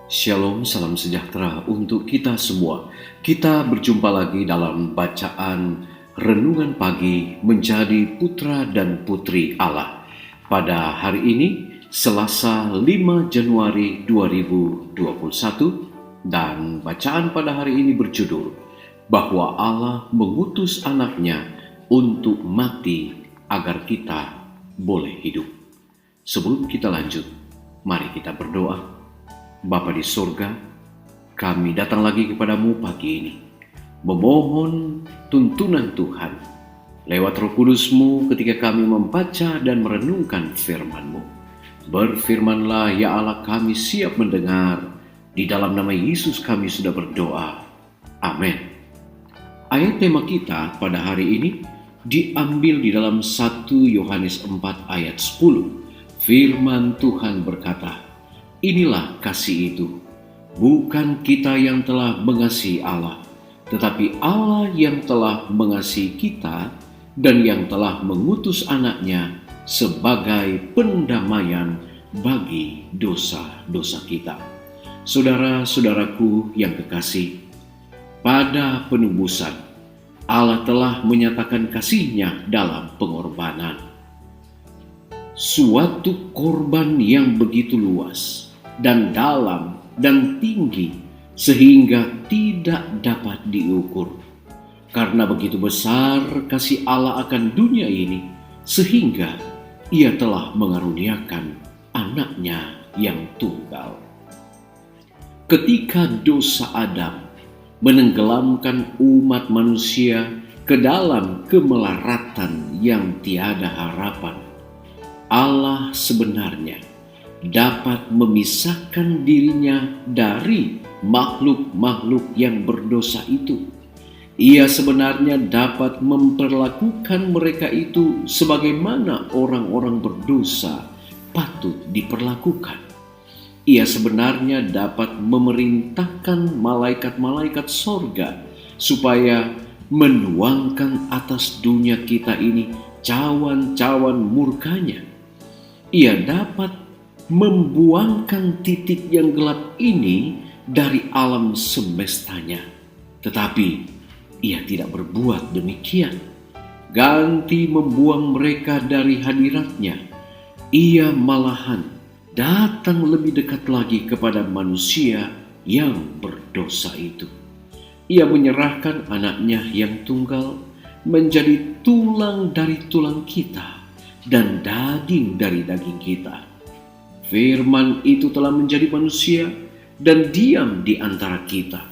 Shalom, salam sejahtera untuk kita semua. Kita berjumpa lagi dalam bacaan Renungan Pagi Menjadi Putra dan Putri Allah. Pada hari ini, Selasa 5 Januari 2021, dan bacaan pada hari ini berjudul bahwa Allah mengutus anaknya untuk mati agar kita boleh hidup. Sebelum kita lanjut, mari kita berdoa. Bapa di surga, kami datang lagi kepadamu pagi ini, memohon tuntunan Tuhan lewat Roh Kudus-Mu ketika kami membaca dan merenungkan firman-Mu. Berfirmanlah ya Allah, kami siap mendengar. Di dalam nama Yesus kami sudah berdoa. Amin. Ayat tema kita pada hari ini diambil di dalam 1 Yohanes 4 ayat 10. Firman Tuhan berkata, "Inilah kasih itu, bukan kita yang telah mengasihi Allah, tetapi Allah yang telah mengasihi kita dan yang telah mengutus anaknya sebagai pendamaian bagi dosa-dosa kita." Saudara-saudaraku yang kekasih, pada penebusan Allah telah menyatakan kasih-Nya dalam pengorbanan. Suatu korban yang begitu luas dan dalam dan tinggi sehingga tidak dapat diukur. Karena begitu besar kasih Allah akan dunia ini, sehingga Ia telah mengaruniakan anaknya yang tunggal. Ketika dosa Adam menenggelamkan umat manusia ke dalam kemelaratan yang tiada harapan, Allah sebenarnya dapat memisahkan dirinya dari makhluk-makhluk yang berdosa itu. Ia sebenarnya dapat memperlakukan mereka itu sebagaimana orang-orang berdosa patut diperlakukan. Ia sebenarnya dapat memerintahkan malaikat-malaikat sorga supaya menuangkan atas dunia kita ini cawan-cawan murkanya. Ia dapat membuangkan titik yang gelap ini dari alam semestanya. Tetapi Ia tidak berbuat demikian. Ganti membuang mereka dari hadirat-Nya, Ia malahan datang lebih dekat lagi kepada manusia yang berdosa itu. Ia menyerahkan anaknya yang tunggal menjadi tulang dari tulang kita dan daging dari daging kita. Firman itu telah menjadi manusia dan diam di antara kita,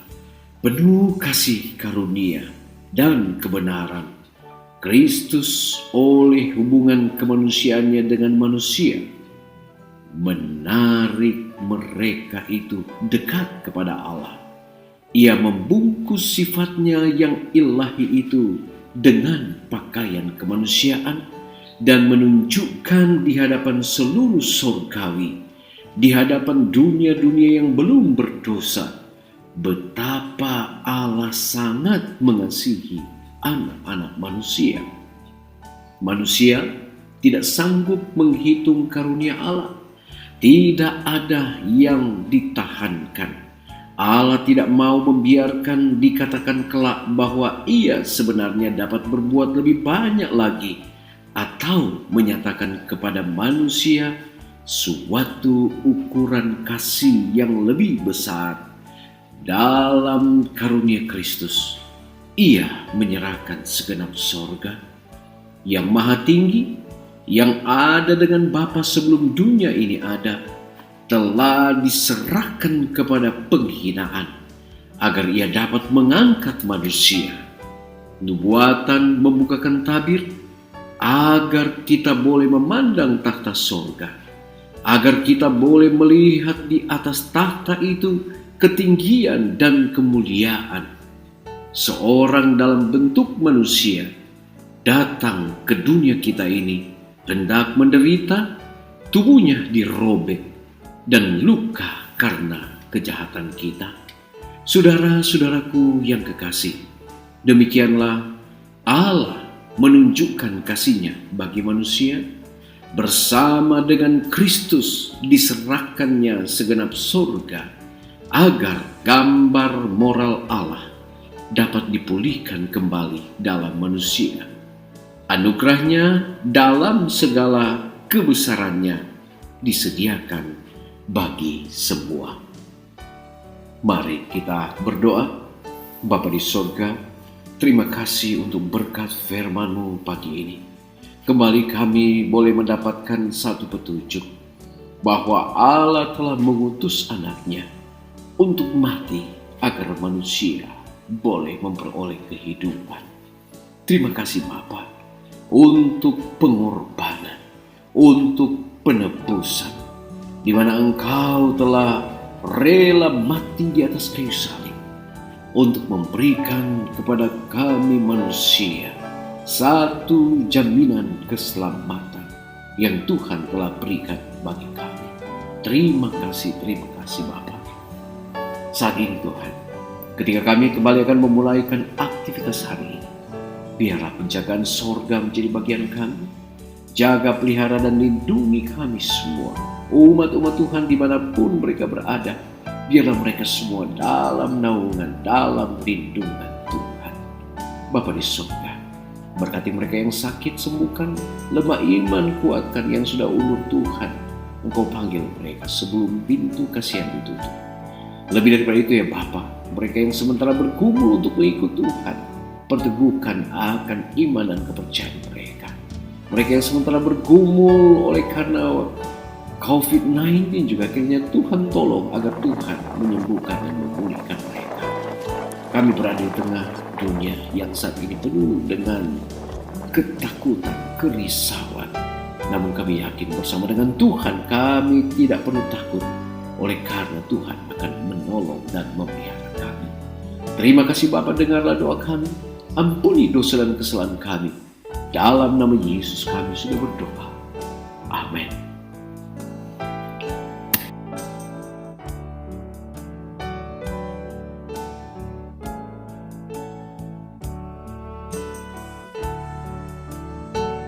penuh kasih karunia dan kebenaran. Kristus oleh hubungan kemanusiaannya dengan manusia menarik mereka itu dekat kepada Allah. Ia membungkus sifatnya yang ilahi itu dengan pakaian kemanusiaan dan menunjukkan di hadapan seluruh surgawi, di hadapan dunia-dunia yang belum berdosa, betapa Allah sangat mengasihi anak-anak manusia. Manusia tidak sanggup menghitung karunia Allah. Tidak ada yang ditahankan. Allah tidak mau membiarkan dikatakan kelak bahwa Ia sebenarnya dapat berbuat lebih banyak lagi, atau menyatakan kepada manusia suatu ukuran kasih yang lebih besar. Dalam karunia Kristus, Ia menyerahkan segenap sorga yang maha tinggi, yang ada dengan Bapa sebelum dunia ini ada, telah diserahkan kepada penghinaan agar Ia dapat mengangkat manusia. Nubuatan membukakan tabir agar kita boleh memandang takhta sorga, agar kita boleh melihat di atas takhta itu ketinggian dan kemuliaan. Seorang dalam bentuk manusia datang ke dunia kita ini, hendak menderita, tubuhnya dirobek dan luka karena kejahatan kita. Saudara-saudaraku yang kekasih, demikianlah Allah menunjukkan kasih-Nya bagi manusia. Bersama dengan Kristus diserahkannya segenap surga agar gambar moral Allah dapat dipulihkan kembali dalam manusia. Anugerahnya dalam segala kebesarannya disediakan bagi semua. Mari kita berdoa. Bapa di sorga, terima kasih untuk berkat firman-Mu pagi ini. Kembali kami boleh mendapatkan satu petunjuk bahwa Allah telah mengutus anaknya untuk mati agar manusia boleh memperoleh kehidupan. Terima kasih Bapa untuk pengorbanan, untuk penebusan, di mana Engkau telah rela mati di atas kayu salib untuk memberikan kepada kami manusia satu jaminan keselamatan yang Tuhan telah berikan bagi kami. Terima kasih Bapa. Saat ini Tuhan, ketika kami kembali akan memulaikan aktivitas hari ini, biarlah penjagaan sorga menjadi bagian kami. Jaga, pelihara, dan lindungi kami semua. Umat-umat Tuhan dimanapun mereka berada, biarlah mereka semua dalam naungan, dalam lindungan Tuhan. Bapa di surga, berkati mereka yang sakit, sembuhkan. Lemah iman, kuatkan. Yang sudah undur Tuhan, Engkau panggil mereka sebelum pintu kasihan ditutup. Lebih daripada itu ya Bapa, mereka yang sementara bergumul untuk mengikut Tuhan, perteguhkan akan iman dan kepercayaan mereka. Mereka yang sementara bergumul oleh karena COVID-19 juga, kiranya Tuhan tolong agar Tuhan menyembuhkan dan memulihkan mereka. Kami berada di tengah dunia yang saat ini penuh dengan ketakutan, kerisauan. Namun kami yakin bersama dengan Tuhan kami tidak perlu takut, oleh karena Tuhan akan menolong dan memelihara kami. Terima kasih Bapa, dengarlah doa kami. Ampuni dosa dan kesalahan kami. Dalam nama Yesus kami sudah berdoa. Amin.